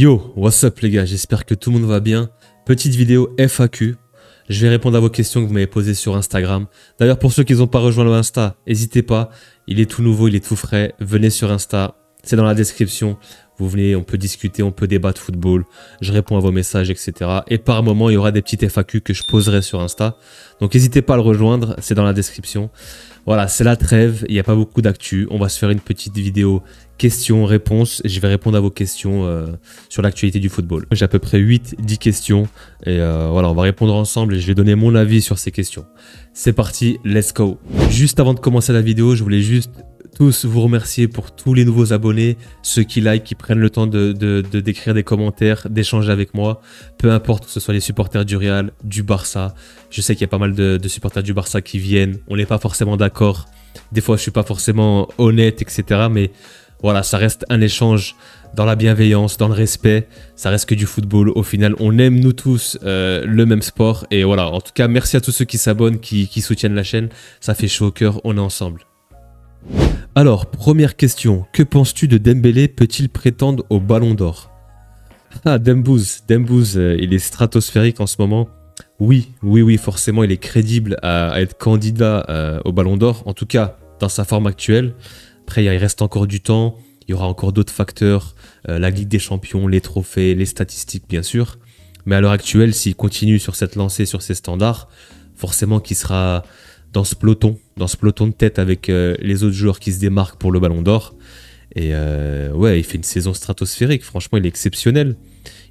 Yo, what's up les gars, j'espère que tout le monde va bien. Petite vidéo FAQ. Je vais répondre à vos questions que vous m'avez posées sur Instagram. D'ailleurs, pour ceux qui n'ont pas rejoint le Insta, n'hésitez pas. Il est tout nouveau, il est tout frais. Venez sur Insta, c'est dans la description. Vous venez, on peut discuter, on peut débattre football. Je réponds à vos messages, etc. Et par moment, il y aura des petites FAQ que je poserai sur Insta. Donc n'hésitez pas à le rejoindre, c'est dans la description. Voilà, c'est la trêve, il n'y a pas beaucoup d'actu. On va se faire une petite vidéo questions-réponses. Je vais répondre à vos questions sur l'actualité du football. J'ai à peu près 8-10 questions. Et voilà, on va répondre ensemble et je vais donner mon avis sur ces questions. C'est parti, let's go. Juste avant de commencer la vidéo, je voulais juste tous vous remercier pour tous les nouveaux abonnés, ceux qui like, qui prennent le temps d'écrire des commentaires, d'échanger avec moi, peu importe que ce soit les supporters du Real, du Barça. Je sais qu'il y a pas mal de supporters du Barça qui viennent, on n'est pas forcément d'accord, des fois je suis pas forcément honnête, etc. Mais voilà, ça reste un échange dans la bienveillance, dans le respect, ça reste que du football. Au final, on aime nous tous le même sport. Et voilà, en tout cas, merci à tous ceux qui s'abonnent, qui soutiennent la chaîne, ça fait chaud au cœur, on est ensemble. Alors, première question, que penses-tu de Dembélé? Peut-il prétendre au Ballon d'Or? Ah, Dembouz, il est stratosphérique en ce moment. Oui, forcément, il est crédible à être candidat au Ballon d'Or, en tout cas dans sa forme actuelle. Après, il reste encore du temps, il y aura encore d'autres facteurs, la Ligue des Champions, les trophées, les statistiques, bien sûr. Mais à l'heure actuelle, s'il continue sur cette lancée, sur ses standards, forcément qu'il sera dans ce peloton de tête avec les autres joueurs qui se démarquent pour le Ballon d'Or. Et ouais, il fait une saison stratosphérique. Franchement, il est exceptionnel.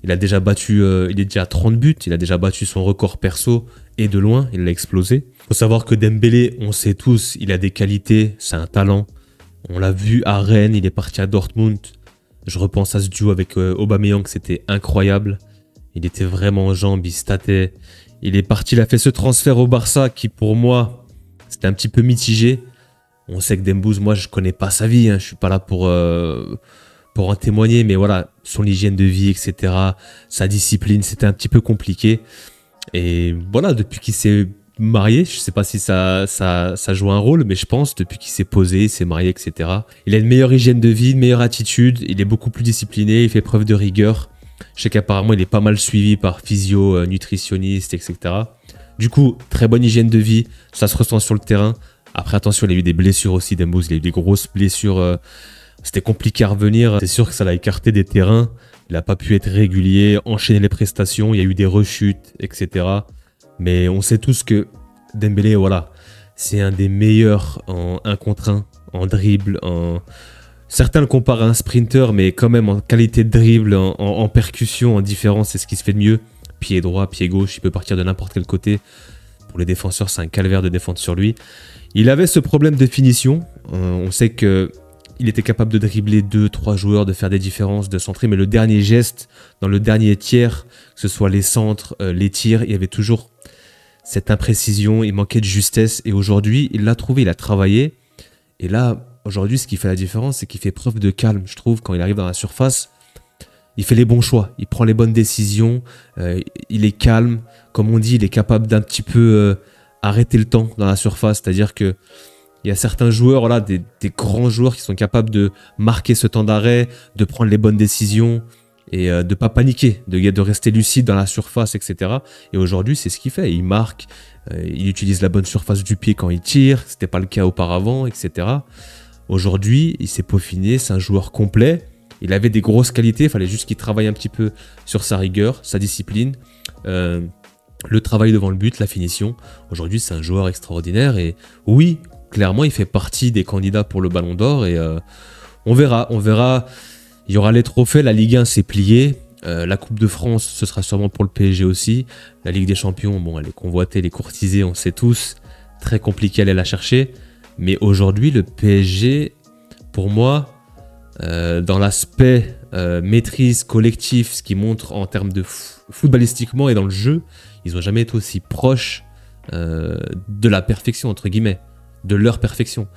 Il a déjà battu, il est déjà à 30 buts. Il a déjà battu son record perso et de loin, il l'a explosé. Faut savoir que Dembélé, on sait tous, il a des qualités, c'est un talent. On l'a vu à Rennes, il est parti à Dortmund. Je repense à ce duo avec Aubameyang, c'était incroyable. Il était vraiment en jambes, il statait. Il est parti, il a fait ce transfert au Barça qui, pour moi, c'était un petit peu mitigé. On sait que Dembouz, moi, je connais pas sa vie. Je suis pas là pour en témoigner. Mais voilà, son hygiène de vie, etc. Sa discipline, c'était un petit peu compliqué. Et voilà, depuis qu'il s'est marié, je sais pas si ça joue un rôle, mais je pense, depuis qu'il s'est posé, il s'est marié, etc. Il a une meilleure hygiène de vie, une meilleure attitude. Il est beaucoup plus discipliné, il fait preuve de rigueur. Je sais qu'apparemment, il est pas mal suivi par physio, nutritionniste, etc. Du coup, très bonne hygiène de vie, ça se ressent sur le terrain. Après, attention, il a eu des blessures aussi, Dembouz. Il a eu des grosses blessures. C'était compliqué à revenir. C'est sûr que ça l'a écarté des terrains. Il n'a pas pu être régulier, enchaîner les prestations. Il y a eu des rechutes, etc. Mais on sait tous que Dembélé, voilà, c'est un des meilleurs en 1 contre 1, en dribble, Certains le comparent à un sprinter, mais quand même en qualité de dribble, en percussion, en différence, c'est ce qui se fait de mieux. Pied droit, pied gauche, il peut partir de n'importe quel côté. Pour les défenseurs, c'est un calvaire de défendre sur lui. Il avait ce problème de finition. On sait qu'il était capable de dribbler 2-3 joueurs, de faire des différences, de centrer. Mais le dernier geste, dans le dernier tiers, que ce soit les centres, les tirs, il y avait toujours cette imprécision. Il manquait de justesse. Et aujourd'hui, il l'a trouvé, il a travaillé. Et là, aujourd'hui, ce qui fait la différence, c'est qu'il fait preuve de calme, je trouve, quand il arrive dans la surface. Il fait les bons choix, il prend les bonnes décisions, il est calme. Comme on dit, il est capable d'un petit peu arrêter le temps dans la surface. C'est-à-dire qu'il y a certains joueurs, voilà, des grands joueurs qui sont capables de marquer ce temps d'arrêt, de prendre les bonnes décisions et de ne pas paniquer, de rester lucide dans la surface, etc. Et aujourd'hui, c'est ce qu'il fait. Il marque, il utilise la bonne surface du pied quand il tire. Ce n'était pas le cas auparavant, etc. Aujourd'hui, il s'est peaufiné, c'est un joueur complet. Il avait des grosses qualités, il fallait juste qu'il travaille un petit peu sur sa rigueur, sa discipline, le travail devant le but, la finition. Aujourd'hui, c'est un joueur extraordinaire et oui, clairement, il fait partie des candidats pour le Ballon d'Or et on verra. Il y aura les trophées, la Ligue 1 s'est pliée, la Coupe de France, ce sera sûrement pour le PSG aussi. La Ligue des Champions, bon, elle est convoitée, elle est courtisée, on sait tous, très compliqué à aller la chercher. Mais aujourd'hui, le PSG, pour moi, dans l'aspect maîtrise collectif, ce qui montre en termes de footballistiquement et dans le jeu, ils n'ont jamais été aussi proches de la perfection, entre guillemets, de leur perfection.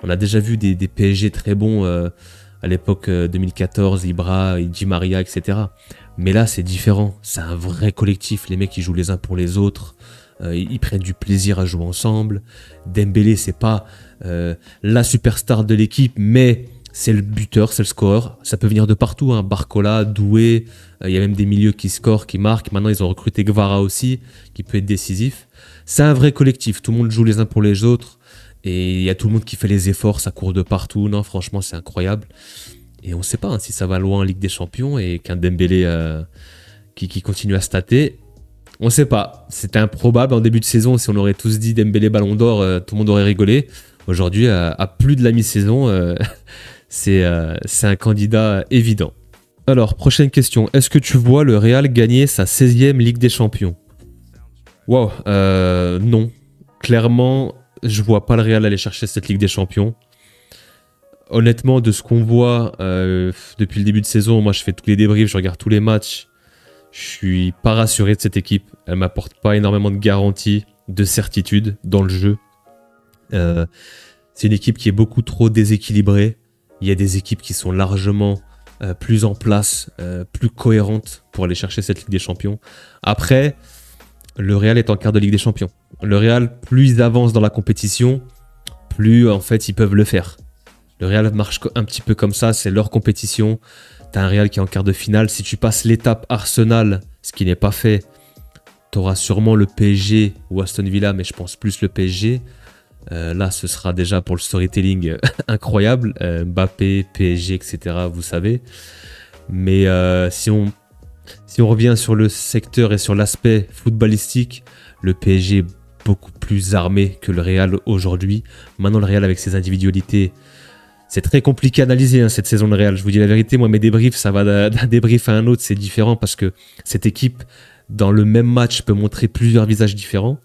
On a déjà vu des PSG très bons à l'époque 2014, Ibra, Di Maria, etc. Mais là, c'est différent. C'est un vrai collectif. Les mecs, ils jouent les uns pour les autres. Ils prennent du plaisir à jouer ensemble. Dembélé, c'est pas la superstar de l'équipe, mais c'est le buteur, c'est le scoreur. Ça peut venir de partout, hein. Barcola, Doué, il y a même des milieux qui scorent, qui marquent. Maintenant, ils ont recruté Guevara aussi, qui peut être décisif. C'est un vrai collectif, tout le monde joue les uns pour les autres. Et il y a tout le monde qui fait les efforts, ça court de partout. Non, franchement, c'est incroyable. Et on ne sait pas hein, si ça va loin en Ligue des Champions et qu'un Dembélé qui continue à stater. On ne sait pas. C'était improbable en début de saison. Si on aurait tous dit Dembélé Ballon d'Or, tout le monde aurait rigolé. Aujourd'hui, à plus de la mi-saison, c'est un candidat évident. Alors, prochaine question. Est-ce que tu vois le Real gagner sa 16e Ligue des Champions? Wow, non. Clairement, je vois pas le Real aller chercher cette Ligue des Champions. Honnêtement, de ce qu'on voit depuis le début de saison, moi je fais tous les débriefs, je regarde tous les matchs. Je suis pas rassuré de cette équipe. Elle m'apporte pas énormément de garanties, de certitude dans le jeu. C'est une équipe qui est beaucoup trop déséquilibrée. Il y a des équipes qui sont largement plus en place, plus cohérentes pour aller chercher cette Ligue des Champions. Après, le Real est en quart de Ligue des Champions. Le Real, plus ils avancent dans la compétition, plus en fait ils peuvent le faire. Le Real marche un petit peu comme ça, c'est leur compétition. T'as un Real qui est en quart de finale. Si tu passes l'étape Arsenal, ce qui n'est pas fait, t'auras sûrement le PSG ou Aston Villa, mais je pense plus le PSG. Là, ce sera déjà pour le storytelling incroyable. Mbappé, PSG, etc. Vous savez. Mais si on revient sur le secteur et sur l'aspect footballistique, le PSG est beaucoup plus armé que le Real aujourd'hui. Maintenant, le Real avec ses individualités, c'est très compliqué à analyser hein, cette saison de Real. Je vous dis la vérité, moi mes débriefs, ça va d'un débrief à un autre, c'est différent parce que cette équipe, dans le même match, peut montrer plusieurs visages différents.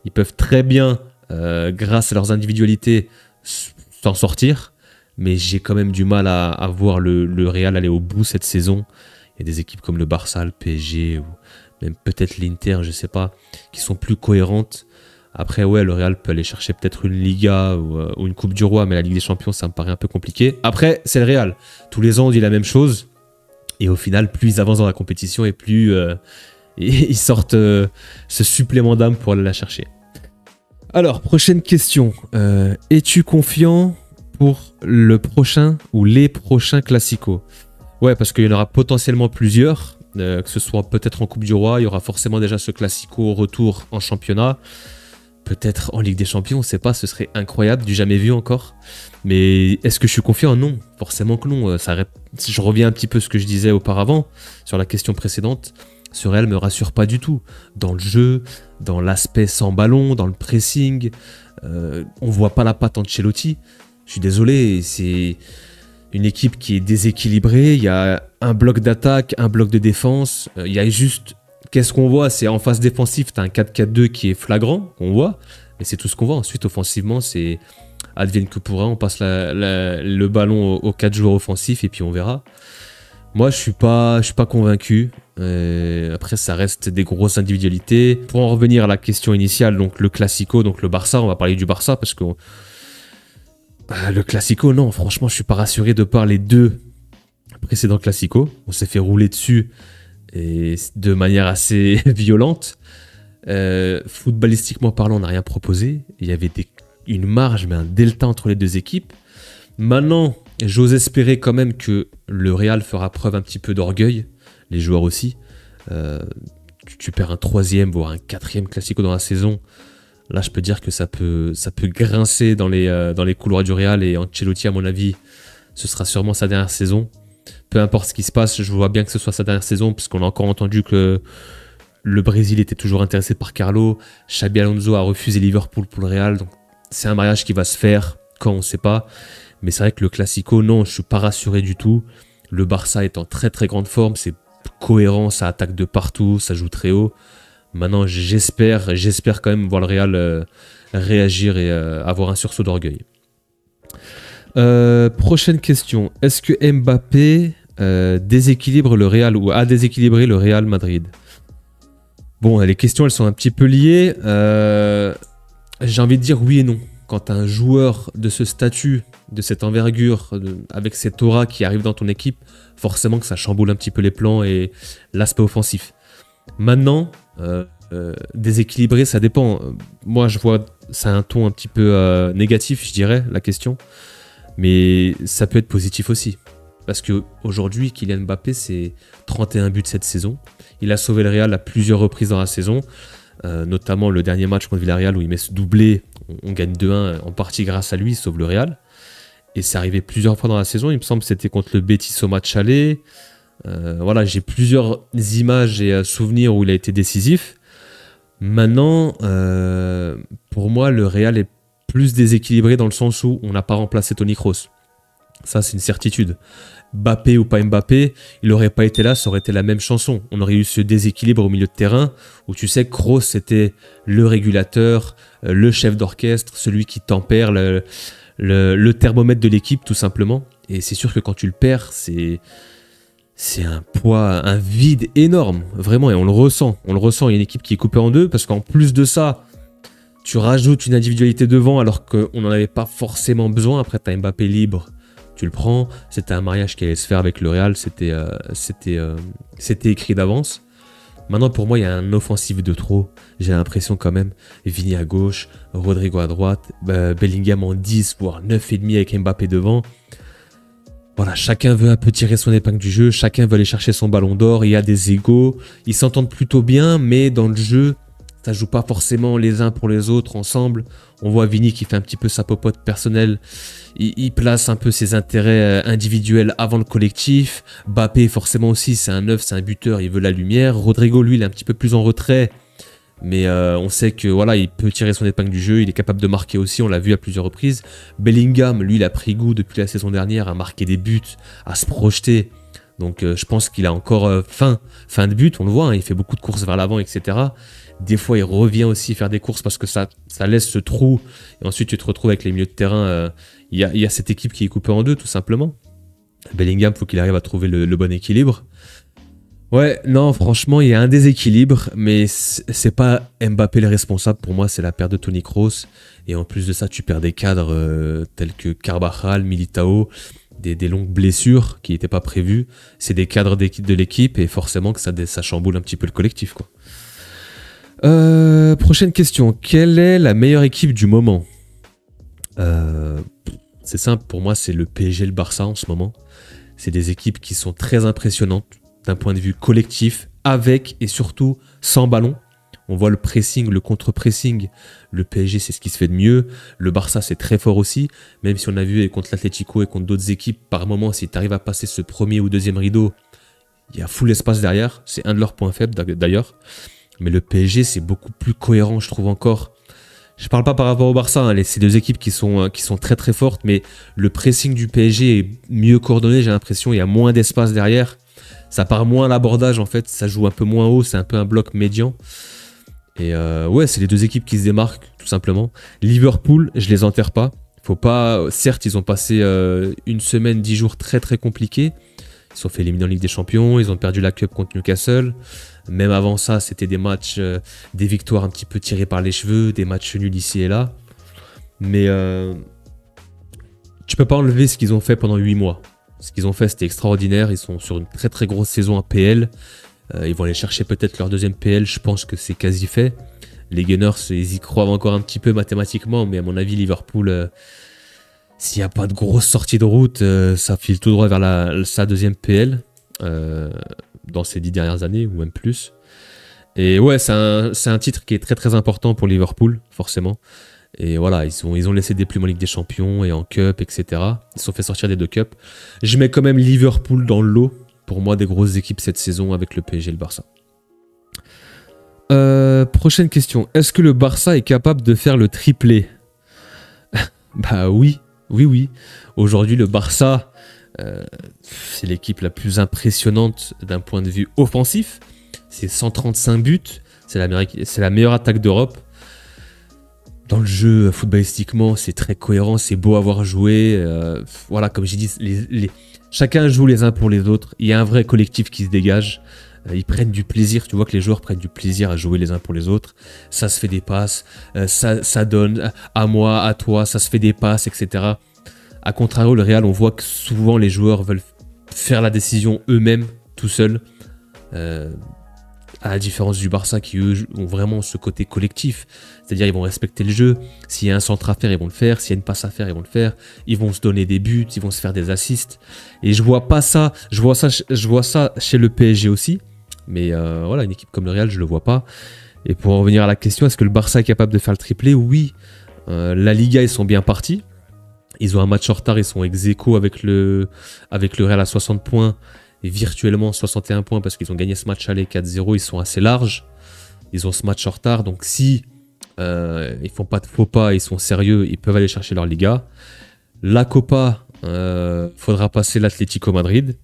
Ils peuvent très bien, grâce à leurs individualités, s'en sortir. Mais j'ai quand même du mal à voir le Real aller au bout cette saison. Il y a des équipes comme le Barça, le PSG, ou même peut-être l'Inter, je sais pas, qui sont plus cohérentes. Après, ouais, le Real peut aller chercher peut-être une Liga ou une Coupe du Roi, mais la Ligue des Champions, ça me paraît un peu compliqué. Après, c'est le Real. Tous les ans, on dit la même chose. Et au final, plus ils avancent dans la compétition et plus ils sortent ce supplément d'âme pour aller la chercher. Alors, prochaine question. Es-tu confiant pour le prochain ou les prochains Clasico? Ouais, parce qu'il y en aura potentiellement plusieurs. Que ce soit peut-être en Coupe du Roi, il y aura forcément déjà ce Clasico au retour en championnat. Peut-être en Ligue des Champions, on ne sait pas, ce serait incroyable, du jamais vu encore. Mais est-ce que je suis confiant? Non, forcément que non. Je reviens un petit peu à ce que je disais auparavant sur la question précédente. Ce Real me rassure pas du tout. Dans le jeu, dans l'aspect sans ballon, dans le pressing, on voit pas la patte Ancelotti. Je suis désolé, c'est une équipe qui est déséquilibrée. Il y a un bloc d'attaque, un bloc de défense. Il y a juste... Qu'est-ce qu'on voit? C'est en phase défensive, tu as un 4-4-2 qui est flagrant, qu'on voit, mais c'est tout ce qu'on voit. Ensuite, offensivement, c'est advienne que pourra, on passe le ballon aux 4 joueurs offensifs et puis on verra. Moi, je suis pas convaincu. Après, ça reste des grosses individualités. Pour en revenir à la question initiale, donc le Classico, donc le Barça, on va parler du Barça parce que le Classico, non, franchement, je suis pas rassuré de par les deux précédents Classico. On s'est fait rouler dessus. Et de manière assez violente. Footballistiquement parlant, on n'a rien proposé. Il y avait une marge, mais un delta entre les deux équipes. Maintenant, j'ose espérer quand même que le Real fera preuve un petit peu d'orgueil. Les joueurs aussi. Tu perds un 3e, voire un 4e Classico dans la saison. Là, je peux dire que ça peut grincer dans les couloirs du Real. Et Ancelotti, à mon avis, ce sera sûrement sa dernière saison. Peu importe ce qui se passe, je vois bien que ce soit sa dernière saison, puisqu'on a encore entendu que le Brésil était toujours intéressé par Carlo. Xabi Alonso a refusé Liverpool pour le Real. Donc c'est un mariage qui va se faire quand on ne sait pas. Mais c'est vrai que le Classico, non, je ne suis pas rassuré du tout. Le Barça est en très très grande forme. C'est cohérent, ça attaque de partout, ça joue très haut. Maintenant, j'espère quand même voir le Real réagir et avoir un sursaut d'orgueil. Prochaine question. Est-ce que Mbappé déséquilibre le Real ou a déséquilibré le Real Madrid? Bon, les questions, elles sont un petit peu liées. J'ai envie de dire oui et non. Quand tu as un joueur de ce statut, de cette envergure, avec cette aura qui arrive dans ton équipe, forcément que ça chamboule un petit peu les plans et l'aspect offensif. Maintenant, déséquilibré, ça dépend. Moi, je vois, ça a un ton un petit peu négatif, je dirais, la question. Mais ça peut être positif aussi. Parce qu'aujourd'hui, Kylian Mbappé, c'est 31 buts cette saison. Il a sauvé le Real à plusieurs reprises dans la saison. Notamment le dernier match contre Villarreal où il met ce doublé. On gagne 2-1 en partie grâce à lui, il sauve le Real. Et c'est arrivé plusieurs fois dans la saison. Il me semble que c'était contre le Betis au match aller. Voilà, j'ai plusieurs images et souvenirs où il a été décisif. Maintenant, pour moi, le Real est plus déséquilibré dans le sens où on n'a pas remplacé Toni Kroos. Ça, c'est une certitude. Mbappé ou pas Mbappé, il n'aurait pas été là, ça aurait été la même chanson. On aurait eu ce déséquilibre au milieu de terrain où tu sais que Kroos, c'était le régulateur, le chef d'orchestre, celui qui tempère le thermomètre de l'équipe, tout simplement. Et c'est sûr que quand tu le perds, c'est un poids, un vide énorme, vraiment, et on le ressent. On le ressent, il y a une équipe qui est coupée en deux, parce qu'en plus de ça, tu rajoutes une individualité devant alors qu'on n'en avait pas forcément besoin. Après, tu as Mbappé libre, tu le prends. C'était un mariage qui allait se faire avec le Real, c'était écrit d'avance. Maintenant, pour moi, il y a un offensif de trop. J'ai l'impression quand même, Vini à gauche, Rodrigo à droite, Bellingham en 10, voire 9,5 avec Mbappé devant. Voilà, chacun veut un peu tirer son épingle du jeu, chacun veut aller chercher son ballon d'or, il y a des égos, ils s'entendent plutôt bien, mais dans le jeu, ça joue pas forcément les uns pour les autres ensemble. On voit Vini qui fait un petit peu sa popote personnelle, il place un peu ses intérêts individuels avant le collectif. Mbappé forcément aussi, c'est un neuf, c'est un buteur, il veut la lumière. Rodrigo lui, il est un petit peu plus en retrait, mais on sait que voilà, il peut tirer son épingle du jeu, il est capable de marquer aussi, on l'a vu à plusieurs reprises. Bellingham, lui, il a pris goût depuis la saison dernière à marquer des buts, à se projeter. Donc je pense qu'il a encore faim de but, on le voit, hein, il fait beaucoup de courses vers l'avant, etc. Des fois, il revient aussi faire des courses parce que ça laisse ce trou. Et ensuite, tu te retrouves avec les milieux de terrain. Il y a cette équipe qui est coupée en deux, tout simplement. Bellingham, il faut qu'il arrive à trouver le bon équilibre. Ouais, non, franchement, il y a un déséquilibre, mais c'est pas Mbappé le responsable. Pour moi, c'est la perte de Toni Kroos. Et en plus de ça, tu perds des cadres tels que Carvajal, Militao, des longues blessures qui n'étaient pas prévues. C'est des cadres de l'équipe et forcément que ça chamboule un petit peu le collectif, quoi. Prochaine question. Quelle est la meilleure équipe du moment? C'est simple, pour moi, c'est le PSG et le Barça en ce moment. C'est des équipes qui sont très impressionnantes d'un point de vue collectif, avec et surtout sans ballon. On voit le pressing, le contre-pressing. Le PSG, c'est ce qui se fait de mieux. Le Barça, c'est très fort aussi. Même si on a vu contre l'Atlético et contre d'autres équipes, par moment, si tu arrives à passer ce premier ou deuxième rideau, il y a full espace derrière. C'est un de leurs points faibles d'ailleurs. Mais le PSG, c'est beaucoup plus cohérent, je trouve encore. Je parle pas par rapport au Barça, hein. C'est deux équipes qui sont très très fortes, mais le pressing du PSG est mieux coordonné, j'ai l'impression. Il y a moins d'espace derrière. Ça part moins à l'abordage, en fait. Ça joue un peu moins haut, c'est un peu un bloc médian. Et ouais, c'est les deux équipes qui se démarquent, tout simplement. Liverpool, je les enterre pas. Faut pas. Certes, ils ont passé une semaine, 10 jours très très compliqués. Ils se sont fait éliminer en Ligue des Champions, ils ont perdu la Cup contre Newcastle. Même avant ça, c'était des matchs, des victoires un petit peu tirées par les cheveux, des matchs nuls ici et là. Mais tu peux pas enlever ce qu'ils ont fait pendant 8 mois. Ce qu'ils ont fait, c'était extraordinaire. Ils sont sur une très très grosse saison en PL. Ils vont aller chercher peut-être leur deuxième PL. Je pense que c'est quasi fait. Les Gunners, ils y croient encore un petit peu mathématiquement. Mais à mon avis, Liverpool, s'il n'y a pas de grosse sortie de route, ça file tout droit vers sa deuxième PL. Dans ces 10 dernières années, ou même plus. Et ouais, c'est un titre qui est très très important pour Liverpool, forcément. Et voilà, ils ont laissé des plumes en Ligue des Champions et en Cup, etc. Ils se sont fait sortir des deux Cups. Je mets quand même Liverpool dans le lot, pour moi, des grosses équipes cette saison avec le PSG et le Barça. Prochaine question. Est-ce que le Barça est capable de faire le triplé? Bah oui. Aujourd'hui, le Barça, c'est l'équipe la plus impressionnante d'un point de vue offensif. C'est 135 buts. C'est la meilleure attaque d'Europe. Dans le jeu, footballistiquement, c'est très cohérent, c'est beau à voir jouer. Voilà, comme j'ai dit, chacun joue les uns pour les autres. Il y a un vrai collectif qui se dégage. Ils prennent du plaisir. Tu vois que les joueurs prennent du plaisir à jouer les uns pour les autres. Ça se fait des passes. Ça donne à moi, à toi. Ça se fait des passes, etc. A contrario, le Real, on voit que souvent les joueurs veulent faire la décision eux-mêmes, tout seuls. À la différence du Barça qui, eux, ont vraiment ce côté collectif. C'est-à-dire ils vont respecter le jeu. S'il y a un centre à faire, ils vont le faire. S'il y a une passe à faire, ils vont le faire. Ils vont se donner des buts, ils vont se faire des assists. Et je vois pas ça. Je vois ça chez le PSG aussi. Mais voilà, une équipe comme le Real, je le vois pas. Et pour en revenir à la question, est-ce que le Barça est capable de faire le triplé? Oui. La Liga, ils sont bien partis. Ils ont un match en retard, ils sont ex-aequo avec le Real à 60 points. Et virtuellement 61 points parce qu'ils ont gagné ce match aller 4-0, ils sont assez larges. Ils ont ce match en retard, donc si ils font pas de faux pas, ils sont sérieux, ils peuvent aller chercher leur Liga. La Copa, faudra passer l'Atlético Madrid.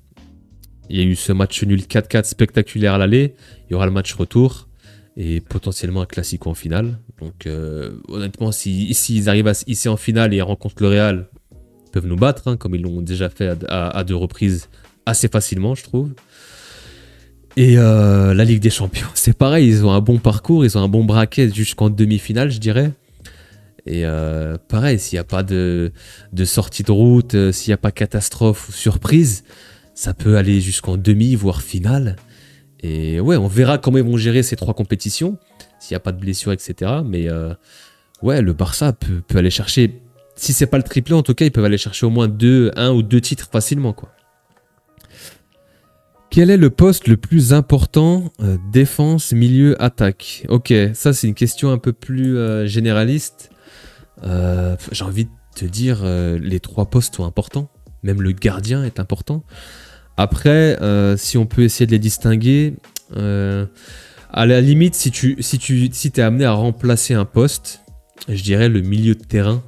Il y a eu ce match nul 4-4 spectaculaire à l'aller. Il y aura le match retour et potentiellement un classico en finale. Donc honnêtement, s'ils arrivent à se hisser en finale et rencontrent le Real, ils peuvent nous battre, hein, comme ils l'ont déjà fait à 2 reprises. Assez facilement, je trouve. Et la Ligue des Champions, c'est pareil, ils ont un bon parcours, ils ont un bon bracket jusqu'en demi-finale, je dirais. Et pareil, s'il n'y a pas de sortie de route, s'il n'y a pas catastrophe ou surprise, ça peut aller jusqu'en demi, voire finale. Et ouais, on verra comment ils vont gérer ces 3 compétitions, s'il n'y a pas de blessures, etc. Mais ouais, le Barça peut aller chercher, si c'est pas le triplé, en tout cas, ils peuvent aller chercher au moins 1 ou 2 titres facilement, quoi. Quel est le poste le plus important? Défense, milieu, attaque. Ok, ça c'est une question un peu plus généraliste. J'ai envie de te dire, les 3 postes sont importants. Même le gardien est important. Après, si on peut essayer de les distinguer, à la limite, si t'es amené à remplacer un poste, je dirais le milieu de terrain,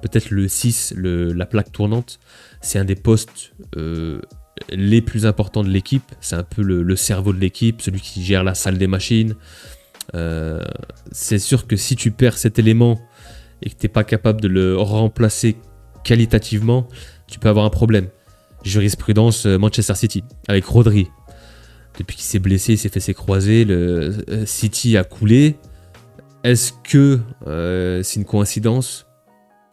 peut-être le 6, la plaque tournante, c'est un des postes les plus importants de l'équipe. C'est un peu le cerveau de l'équipe, celui qui gère la salle des machines. C'est sûr que si tu perds cet élément et que tu n'es pas capable de le remplacer qualitativement, tu peux avoir un problème. Jurisprudence Manchester City avec Rodri. Depuis qu'il s'est blessé, il s'est fait ses croisés, le City a coulé. Est-ce que c'est une coïncidence?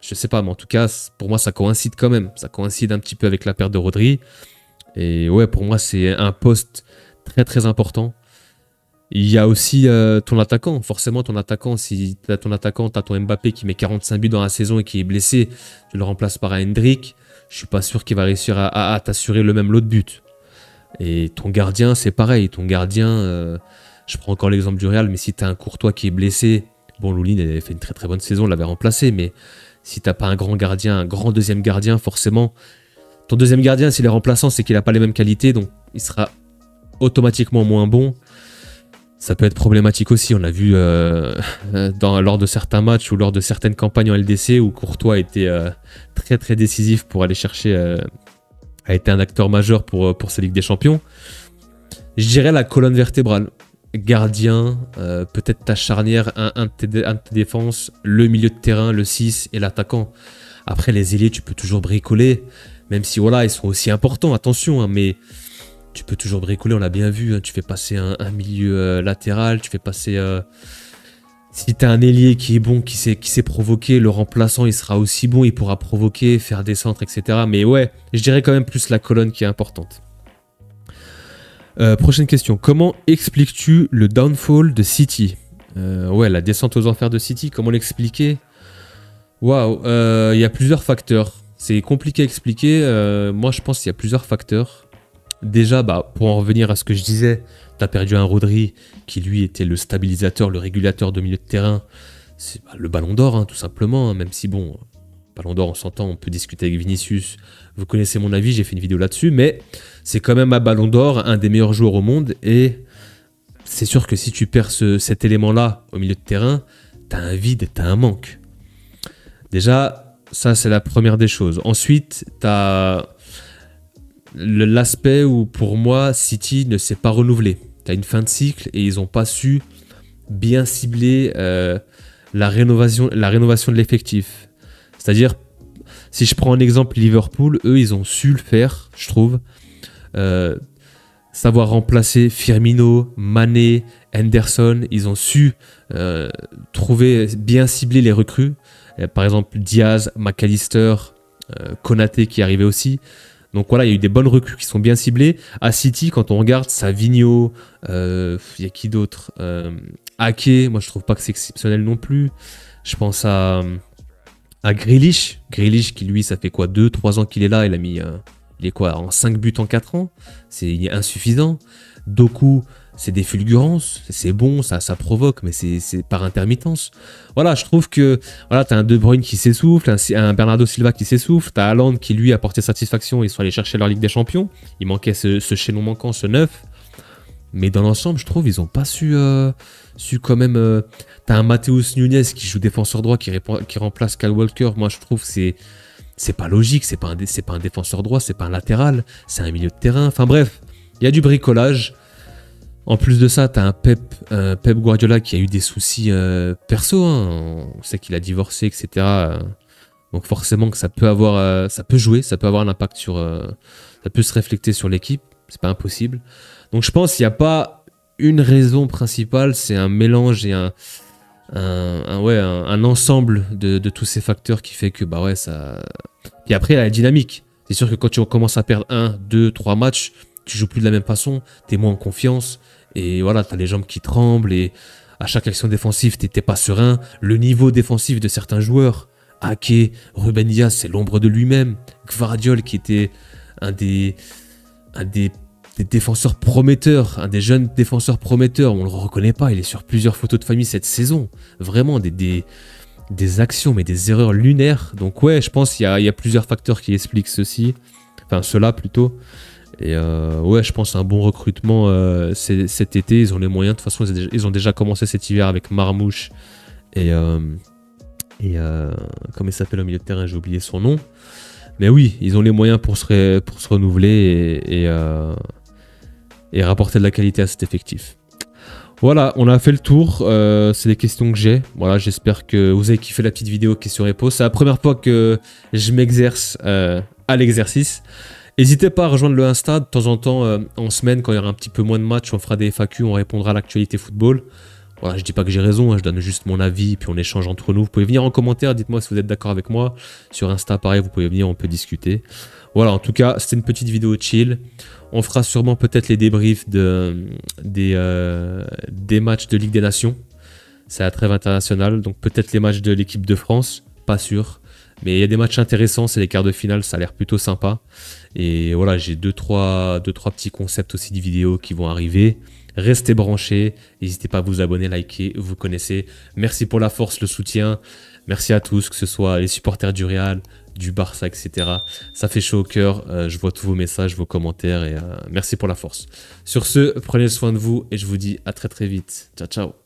Je sais pas, mais en tout cas, pour moi, ça coïncide quand même. Ça coïncide un petit peu avec la perte de Rodri. Et ouais, pour moi, c'est un poste très très important. Il y a aussi ton attaquant. Forcément, ton attaquant, si tu as ton attaquant, tu as ton Mbappé qui met 45 buts dans la saison et qui est blessé, tu le remplaces par un Hendrick. Je suis pas sûr qu'il va réussir à t'assurer le même lot de buts. Et ton gardien, c'est pareil. Ton gardien, je prends encore l'exemple du Real, mais si tu as un Courtois qui est blessé, bon, Loulin avait fait une très très bonne saison, l'avait remplacé, mais si tu n'as pas un grand gardien, un grand deuxième gardien, forcément, ton deuxième gardien, s'il est remplaçant, c'est qu'il n'a pas les mêmes qualités, donc il sera automatiquement moins bon. Ça peut être problématique aussi. On l'a vu lors de certains matchs ou lors de certaines campagnes en LDC où Courtois était très très décisif pour aller chercher, a été un acteur majeur pour sa Ligue des Champions. Je dirais la colonne vertébrale. Gardien, peut-être ta charnière, un de tes défenses, le milieu de terrain, le 6 et l'attaquant. Après, les ailiers, tu peux toujours bricoler. Même si voilà, ils sont aussi importants, attention, hein, mais tu peux toujours bricoler, on l'a bien vu. Hein, tu fais passer un milieu latéral, tu fais passer... si tu as un ailier qui est bon, qui sait provoquer, le remplaçant, il sera aussi bon, il pourra provoquer, faire des centres, etc. Mais ouais, je dirais quand même plus la colonne qui est importante. Prochaine question. Comment expliques-tu le downfall de City? Ouais, la descente aux enfers de City, comment l'expliquer? Waouh, il y a plusieurs facteurs. C'est compliqué à expliquer. Moi, je pense qu'il y a plusieurs facteurs. Déjà, pour en revenir à ce que je disais, tu as perdu un Rodri qui, lui, était le stabilisateur, le régulateur de milieu de terrain. C'est le ballon d'or, hein, tout simplement. Hein, même si, bon, ballon d'or, on s'entend, on peut discuter avec Vinicius. Vous connaissez mon avis, j'ai fait une vidéo là-dessus. Mais c'est quand même un ballon d'or, un des meilleurs joueurs au monde. Et c'est sûr que si tu perds cet élément-là au milieu de terrain, tu as un vide, tu as un manque. Déjà... ça, c'est la première des choses. Ensuite, tu as l'aspect où, pour moi, City ne s'est pas renouvelé. Tu as une fin de cycle et ils n'ont pas su bien cibler la rénovation de l'effectif. C'est-à-dire, si je prends un exemple Liverpool, eux, ils ont su le faire, je trouve. Savoir remplacer Firmino, Mané, Henderson. Ils ont su trouver, bien cibler les recrues. Par exemple, Diaz, McAllister, Konaté qui arrivait aussi. Donc voilà, il y a eu des bonnes recrues qui sont bien ciblées. À City, quand on regarde Savigno, il y a qui d'autre, Ake, moi je trouve pas que c'est exceptionnel non plus. Je pense à Grealish. Grealish qui lui, ça fait quoi, 2-3 ans qu'il est là, il a mis, il est quoi, en 5 buts en 4 ans. Il est insuffisant. Doku, c'est des fulgurances, c'est bon, ça provoque, mais c'est par intermittence. Voilà, je trouve que voilà, tu as un De Bruyne qui s'essouffle, un Bernardo Silva qui s'essouffle, tu as Haaland qui lui a porté satisfaction, ils sont allés chercher leur Ligue des Champions, il manquait ce chaînon manquant, ce 9. Mais dans l'ensemble, je trouve ils n'ont pas su quand même... tu as un Matheus Nunes qui joue défenseur droit, qui remplace Kyle Walker. Moi, je trouve que c'est pas logique, c'est pas un défenseur droit, c'est pas un latéral, c'est un milieu de terrain. Enfin bref, il y a du bricolage. En plus de ça, tu as un Pep Guardiola qui a eu des soucis perso. Hein. On sait qu'il a divorcé, etc. Donc forcément que ça peut jouer, ça peut avoir un impact sur... ça peut se refléter sur l'équipe, c'est pas impossible. Donc je pense qu'il n'y a pas une raison principale, c'est un mélange et un ensemble de tous ces facteurs qui fait que bah ouais ça... Puis après la dynamique. C'est sûr que quand tu commences à perdre 1, 2, 3 matchs, tu joues plus de la même façon, tu es moins en confiance. Et voilà, tu as les jambes qui tremblent et à chaque action défensive, tu n'étais pas serein. Le niveau défensif de certains joueurs, Ake, Ruben Dias, c'est l'ombre de lui-même. Gvardiol qui était un des défenseurs prometteurs, un des jeunes défenseurs prometteurs, on ne le reconnaît pas, il est sur plusieurs photos de famille cette saison. Vraiment des actions, mais des erreurs lunaires. Donc ouais, je pense qu'il y a plusieurs facteurs qui expliquent cela plutôt. Et ouais, je pense à un bon recrutement cet été. Ils ont les moyens. De toute façon, ils ont déjà commencé cet hiver avec Marmouche et comment il s'appelle au milieu de terrain, j'ai oublié son nom. Mais oui, ils ont les moyens pour se renouveler et rapporter de la qualité à cet effectif. Voilà, on a fait le tour. C'est les questions que j'ai. Voilà, j'espère que vous avez kiffé la petite vidéo questions-réponses. C'est la première fois que je m'exerce à l'exercice. N'hésitez pas à rejoindre le Insta de temps en temps, en semaine, quand il y aura un petit peu moins de matchs, on fera des FAQ, on répondra à l'actualité football. Voilà, je dis pas que j'ai raison, hein, je donne juste mon avis, puis on échange entre nous. Vous pouvez venir en commentaire, dites-moi si vous êtes d'accord avec moi. Sur Insta, pareil, vous pouvez venir, on peut discuter. Voilà, en tout cas, c'était une petite vidéo chill. On fera sûrement peut-être les débriefs des matchs de Ligue des Nations. C'est la trêve internationale, donc peut-être les matchs de l'équipe de France, pas sûr. Mais il y a des matchs intéressants, c'est les quarts de finale, ça a l'air plutôt sympa. Et voilà, j'ai deux, trois petits concepts aussi de vidéos qui vont arriver. Restez branchés, n'hésitez pas à vous abonner, liker, vous connaissez. Merci pour la force, le soutien. Merci à tous, que ce soit les supporters du Real, du Barça, etc. Ça fait chaud au cœur, je vois tous vos messages, vos commentaires et merci pour la force. Sur ce, prenez soin de vous et je vous dis à très très vite. Ciao, ciao.